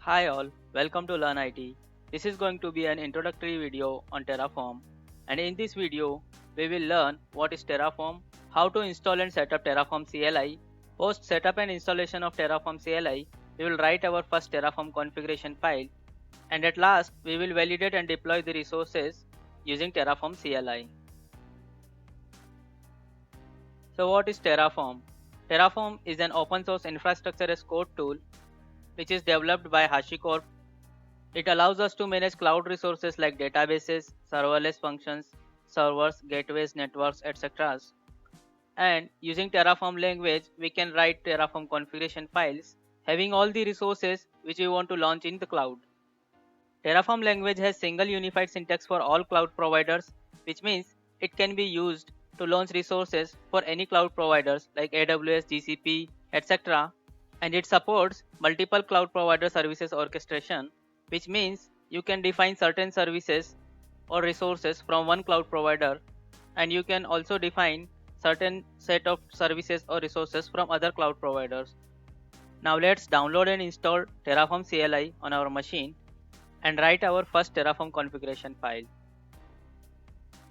Hi all, welcome to Learn IT. This is going to be an introductory video on Terraform, and in this video we will learn what is Terraform, how to install and set up Terraform CLI. Post setup and installation of Terraform CLI, we will write our first Terraform configuration file, and at last we will validate and deploy the resources using Terraform CLI. So what is Terraform? Terraform is an open source infrastructure as code tool which is developed by HashiCorp. It allows us to manage cloud resources like databases, serverless functions, servers, gateways, networks, etc. And using Terraform language, we can write Terraform configuration files having all the resources which we want to launch in the cloud. Terraform language has single unified syntax for all cloud providers, which means it can be used to launch resources for any cloud providers like AWS, GCP, etc. And it supports multiple cloud provider services orchestration, which means you can define certain services or resources from one cloud provider, and you can also define certain set of services or resources from other cloud providers. Now let's download and install Terraform CLI on our machine and write our first Terraform configuration file.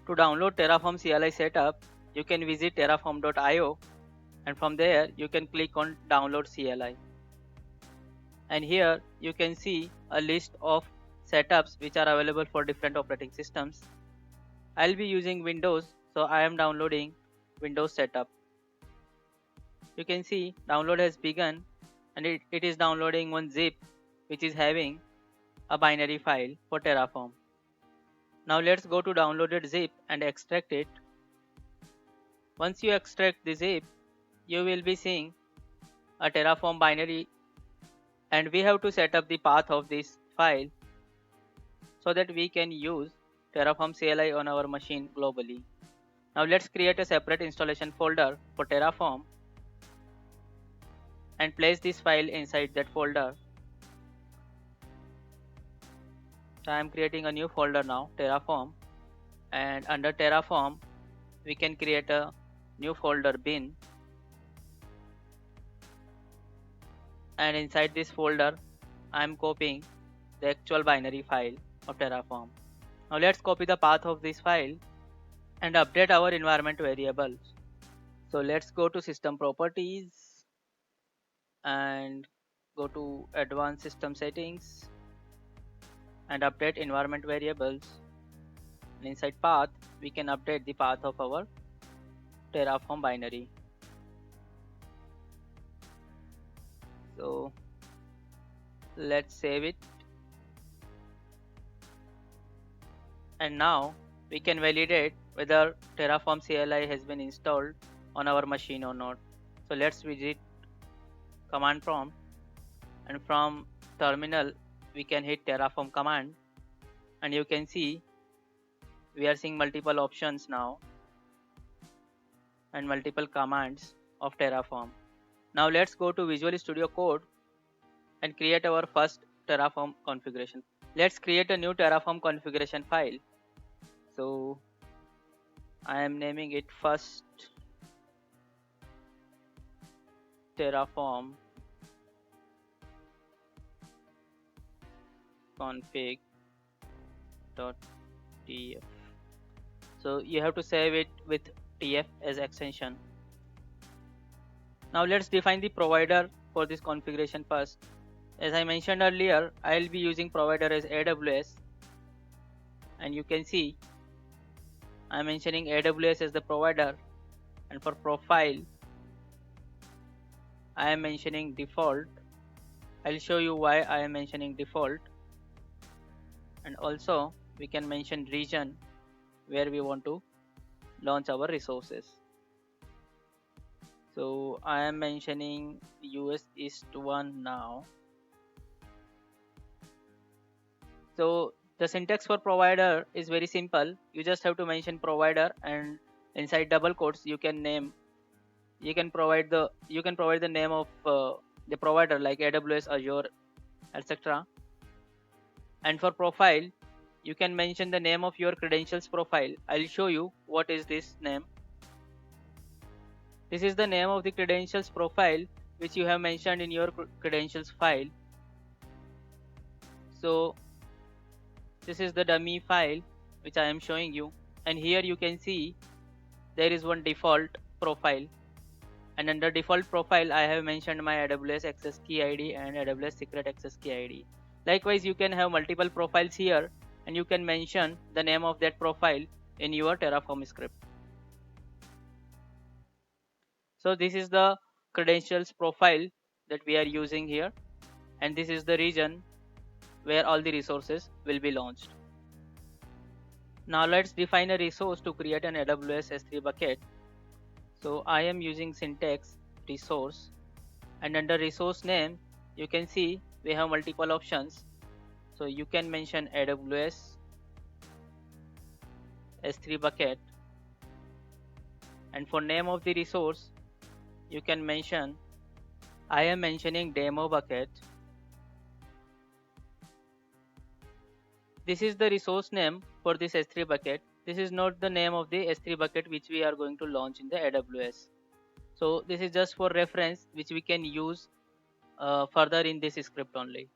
To download Terraform CLI setup, you can visit terraform.io, and from there you can click on download CLI. And here you can see a list of setups which are available for different operating systems. I'll be using Windows, so I am downloading Windows setup. You can see download has begun, and it is downloading one zip which is having a binary file for Terraform. Now let's go to downloaded zip and extract it. Once you extract the zip, you will be seeing a Terraform binary, and we have to set up the path of this file so that we can use Terraform CLI on our machine globally. Now let's create a separate installation folder for Terraform and place this file inside that folder. So I am creating a new folder now, Terraform, and under Terraform we can create a new folder bin, and inside this folder I am copying the actual binary file of Terraform. Now let's copy the path of this file and update our environment variables. So let's go to system properties and go to advanced system settings and update environment variables, and inside path we can update the path of our Terraform binary. So let's save it, and now we can validate whether Terraform CLI has been installed on our machine or not. So let's visit command prompt, and from terminal we can hit Terraform command, and you can see we are seeing multiple options now and multiple commands of Terraform. Now let's go to Visual Studio Code and create our first Terraform configuration. Let's create a new Terraform configuration file. So I am naming it first Terraform config.tf. So you have to save it with tf as extension. Now let's define the provider for this configuration first. As I mentioned earlier, I'll be using provider as AWS, and you can see I'm mentioning AWS as the provider, and for profile I am mentioning default. I'll show you why I am mentioning default, and also we can mention region where we want to launch our resources. So I am mentioning US East 1 now. So the syntax for provider is very simple. You just have to mention provider, and inside double quotes you can provide the name of the provider like AWS, Azure, etc. And for profile you can mention the name of your credentials profile. I'll show you what is this name. This is the name of the credentials profile which you have mentioned in your credentials file. So this is the dummy file which I am showing you, and here you can see there is one default profile, and under default profile I have mentioned my AWS access key ID and AWS secret access key ID. Likewise, you can have multiple profiles here, and you can mention the name of that profile in your Terraform script. So this is the credentials profile that we are using here, and this is the region where all the resources will be launched. Now let's define a resource to create an AWS S3 bucket. So I am using syntax resource, and under resource name you can see we have multiple options. So you can mention AWS S3 bucket, and for name of the resource you can mention, I am mentioning demo bucket. This is the resource name for this S3 bucket. This is not the name of the S3 bucket which we are going to launch in the AWS. So this is just for reference which we can use further in this script only.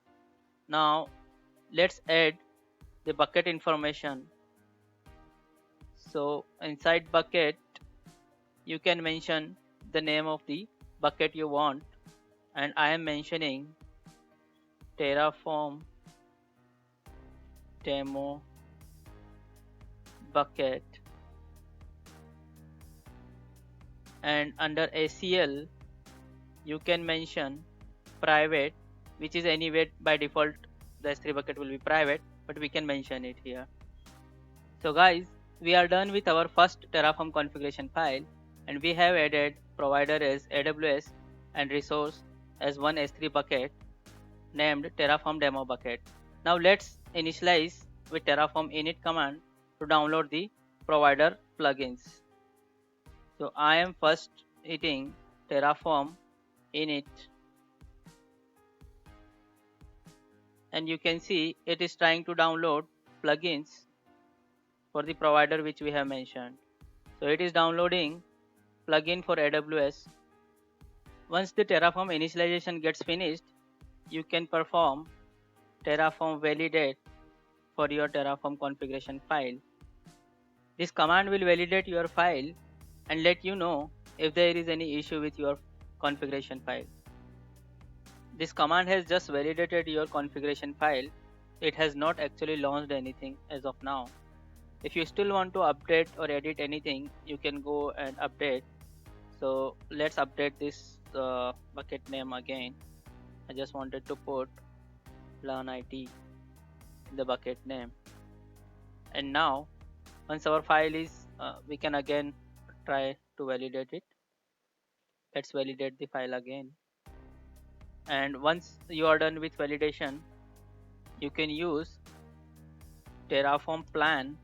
Now let's add the bucket information. So inside bucket you can mention the name of the bucket you want, and I am mentioning Terraform demo bucket, and under ACL you can mention private, which is anyway by default the S3 bucket will be private, but we can mention it here. So guys, we are done with our first Terraform configuration file, and we have added provider as AWS and resource as one S3 bucket named Terraform demo bucket. Now let's initialize with Terraform init command to download the provider plugins. So I am first hitting Terraform init, and you can see it is trying to download plugins for the provider which we have mentioned. So it is downloading plugin for AWS. Once the Terraform initialization gets finished, you can perform Terraform validate for your Terraform configuration file. This command will validate your file and let you know if there is any issue with your configuration file. This command has just validated your configuration file. It has not actually launched anything as of now. If you still want to update or edit anything, you can go and update. So let's update this bucket name again. I just wanted to put learn IT in the bucket name. And now once our file is we can again try to validate it. Let's validate the file again, and once you are done with validation, you can use Terraform plan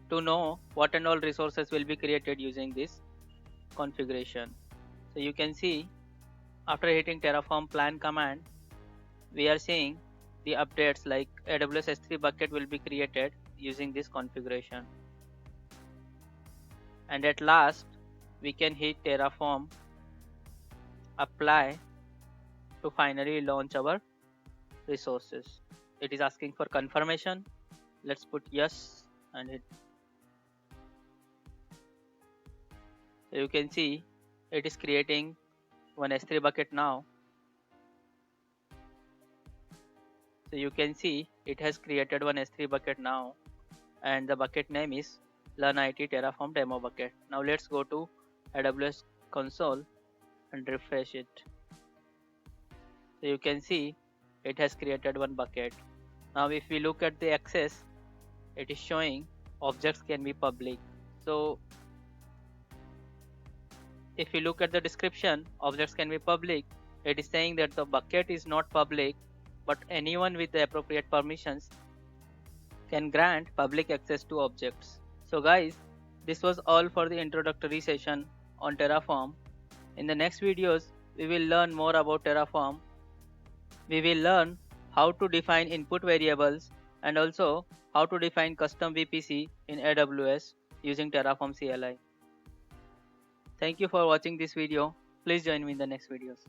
to know what and all resources will be created using this configuration. So you can see after hitting Terraform plan command, we are seeing the updates like AWS S3 bucket will be created using this configuration. And at last we can hit Terraform apply to finally launch our resources. It is asking for confirmation. Let's put yes and hit. So you can see it is creating one S3 bucket now. So you can see it has created one S3 bucket now, and the bucket name is Learn IT Terraform demo bucket. Now let's go to AWS console and refresh it. So you can see it has created one bucket. Now if we look at the access, it is showing objects can be public. So if you look at the description, objects can be public. It is saying that the bucket is not public, but anyone with the appropriate permissions can grant public access to objects. So guys, this was all for the introductory session on Terraform. In the next videos, we will learn more about Terraform. We will learn how to define input variables and also how to define custom VPC in AWS using Terraform CLI. Thank you for watching this video. Please join me in the next videos.